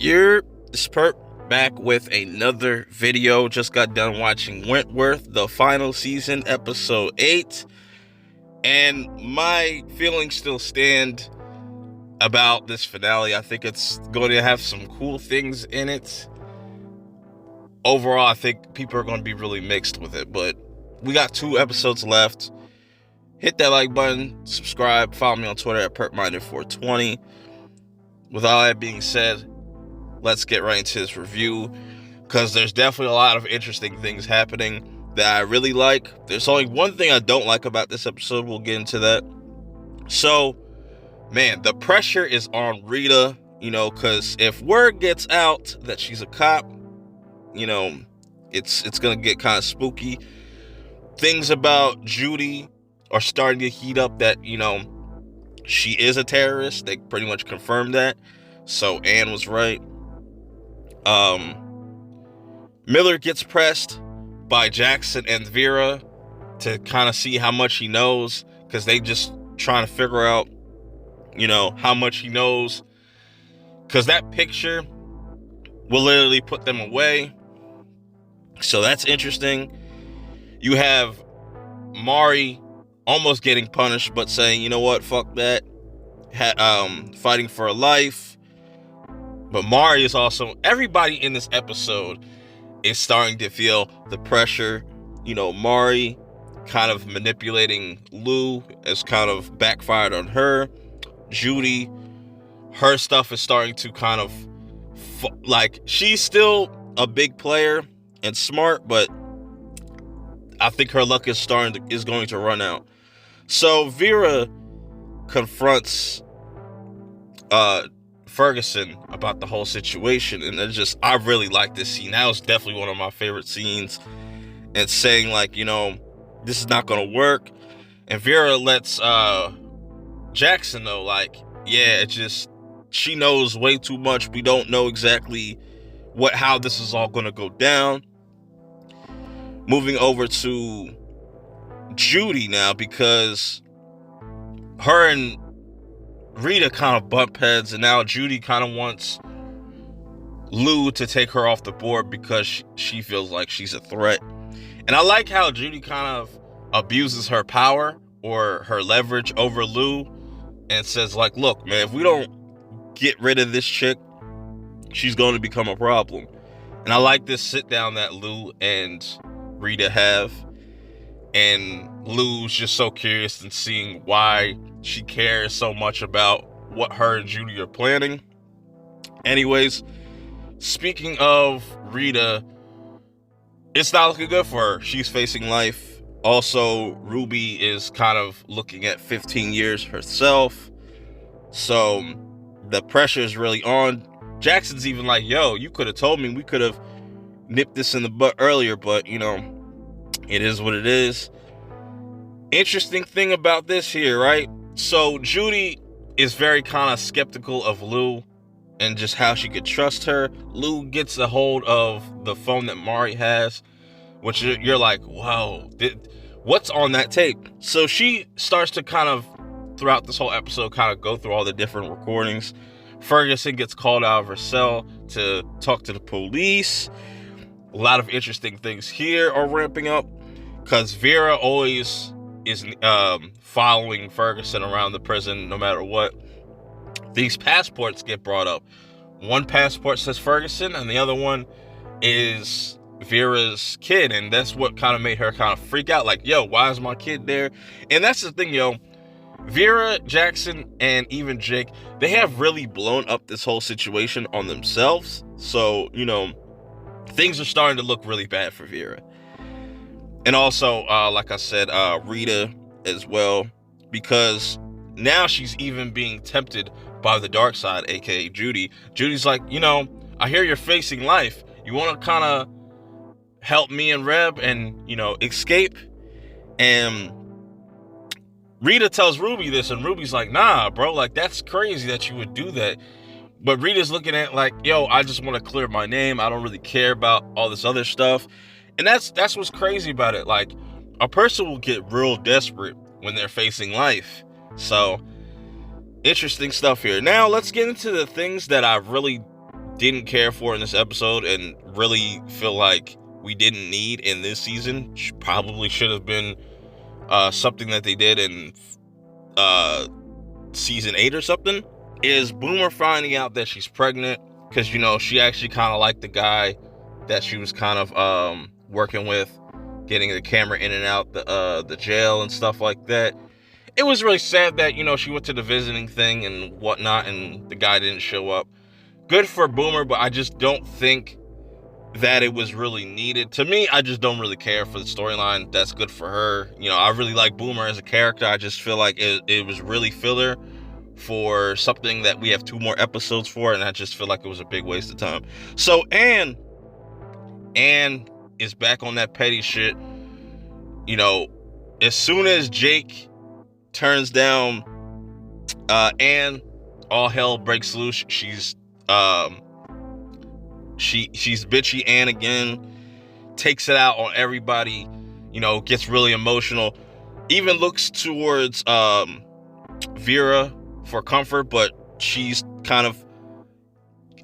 You're Spurt back with another video. Just got done watching Wentworth, the final season, episode 8. And my feelings still stand about this finale. I think it's going to have some cool things in it. Overall, I think people are going to be really mixed with it. But we got 2 episodes left. Hit that like button, subscribe, follow me on Twitter at PertMinder420. With all that being said, let's get right into this review, because there's definitely a lot of interesting things happening that I really like. There's only one thing I don't like about this episode. We'll get into that. So, man, the pressure is on Rita, because if word gets out that she's a cop, it's going to get kind of spooky. Things about Judy are starting to heat up that, she is a terrorist. They pretty much confirmed that. So Anne was right. Miller gets pressed by Jackson and Vera to kind of see how much he knows, because they just trying to figure out, how much he knows, because that picture will literally put them away. So that's interesting. You have Mari almost getting punished, but saying, you know what, fuck that, fighting for her life. But Mari is also, everybody in this episode is starting to feel the pressure. Mari kind of manipulating Lou has kind of backfired on her. Judy, her stuff is starting to kind of, she's still a big player and smart, but I think her luck is going to run out. So Vera confronts Ferguson about the whole situation, and I really like this scene. That was definitely one of my favorite scenes, and saying this is not gonna work. And Vera lets Jackson know, she knows way too much. We don't know exactly how this is all gonna go down. Moving over to Judy now, because her and Rita kind of bump heads, and now Judy kind of wants Lou to take her off the board because she feels like she's a threat. And I like how Judy kind of abuses her power or her leverage over Lou and says, look, man, if we don't get rid of this chick, she's going to become a problem. And I like this sit down that Lou and Rita have. And Lou's just so curious and seeing why she cares so much about what her and Judy are planning. Anyways, speaking of Rita, it's not looking good for her. She's facing life. Also, Ruby is kind of looking at 15 years herself. So the pressure is really on. Jackson's even like, yo, you could have told me. We could have nipped this in the butt earlier, but, it is what it is. Interesting thing about this here, right? So Judy is very kind of skeptical of Lou and just how she could trust her. Lou gets a hold of the phone that Mari has, which you're like, whoa, what's on that tape? So she starts to kind of, throughout this whole episode, kind of go through all the different recordings. Ferguson gets called out of her cell to talk to the police. A lot of interesting things here are ramping up, because Vera always is following Ferguson around the prison no matter what. These passports get brought up. One passport says Ferguson, and the other one is Vera's kid, and that's what kind of made her kind of freak out, yo, why is my kid there? And that's the thing, Vera, Jackson, and even Jake, they have really blown up this whole situation on themselves. So, things are starting to look really bad for Vera. And also, like I said, Rita as well, because now she's even being tempted by the dark side, aka Judy. Judy's like, I hear you're facing life. You want to kind of help me and Reb and, escape? And Rita tells Ruby this, and Ruby's like, nah, bro, that's crazy that you would do that. But Rita's looking at yo, I just want to clear my name. I don't really care about all this other stuff. And that's what's crazy about it. A person will get real desperate when they're facing life. So, interesting stuff here. Now, let's get into the things that I really didn't care for in this episode and really feel like we didn't need in this season, probably should have been something that they did in season 8 or something, is Boomer finding out that she's pregnant, because she actually kind of liked the guy that she was kind of working with, getting the camera in and out the jail and stuff like that. It was really sad that she went to the visiting thing and whatnot and the guy didn't show up. Good for Boomer, but I just don't think that it was really needed. To me, I just don't really care for the storyline. That's good for her. I really like Boomer as a character. I just feel like it was really filler for something that we have 2 more episodes for, and I just feel like it was a big waste of time. So Anne is back on that petty shit. As soon as Jake turns down Anne, all hell breaks loose. She's bitchy Anne again, takes it out on everybody, gets really emotional, even looks towards Vera for comfort, but she's kind of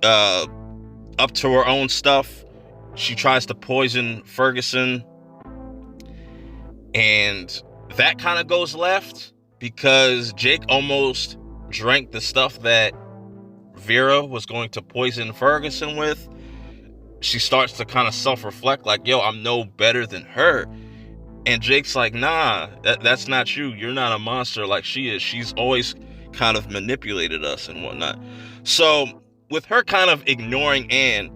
up to her own stuff. She tries to poison Ferguson, and that kind of goes left because Jake almost drank the stuff that Vera was going to poison Ferguson with. She starts to kind of self-reflect, like, yo, I'm no better than her. And Jake's like, nah, that's not you. You're not a monster like she is. She's always kind of manipulated us and whatnot. So with her kind of ignoring Anne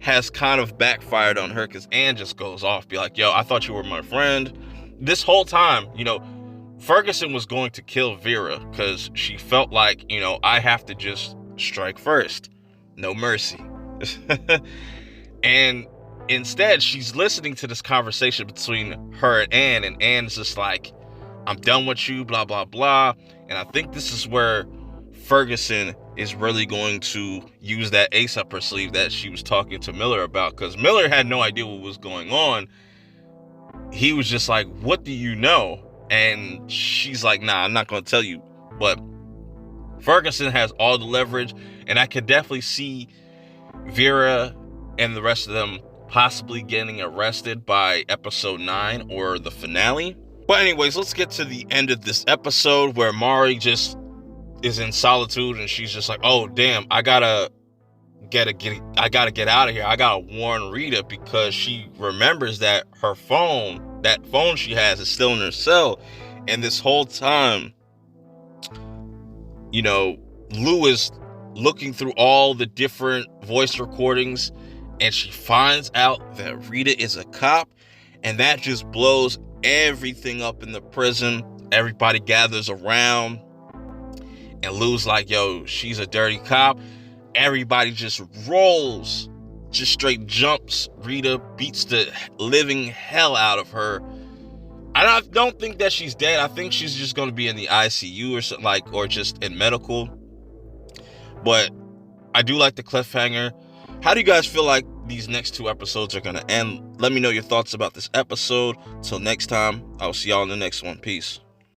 has kind of backfired on her, because Anne just goes off, be like, yo, I thought you were my friend. This whole time, Ferguson was going to kill Vera because she felt like, I have to just strike first. No mercy. And instead, she's listening to this conversation between her and Anne's just like, I'm done with you, blah, blah, blah. And I think this is where Ferguson is really going to use that ace up her sleeve that she was talking to Miller about, because Miller had no idea what was going on. He was just like, what do you know? And she's like, nah, I'm not going to tell you. But Ferguson has all the leverage, and I could definitely see Vera and the rest of them possibly getting arrested by episode 9 or the finale. But anyways, let's get to the end of this episode where Mari just is in solitude and she's just like, oh damn, I gotta get out of here. I gotta warn Rita, because she remembers that her phone, that phone she has, is still in her cell. And this whole time, Lou is looking through all the different voice recordings, and she finds out that Rita is a cop, and that just blows everything up in the prison. Everybody gathers around, and Lou's like, yo, she's a dirty cop. Everybody just rolls, just straight jumps. Rita beats the living hell out of her. I don't think that she's dead. I think she's just going to be in the ICU or something, or just in medical. But I do like the cliffhanger. How do you guys feel like these next 2 episodes are going to end? Let me know your thoughts about this episode. Till next time, I'll see y'all in the next one. Peace.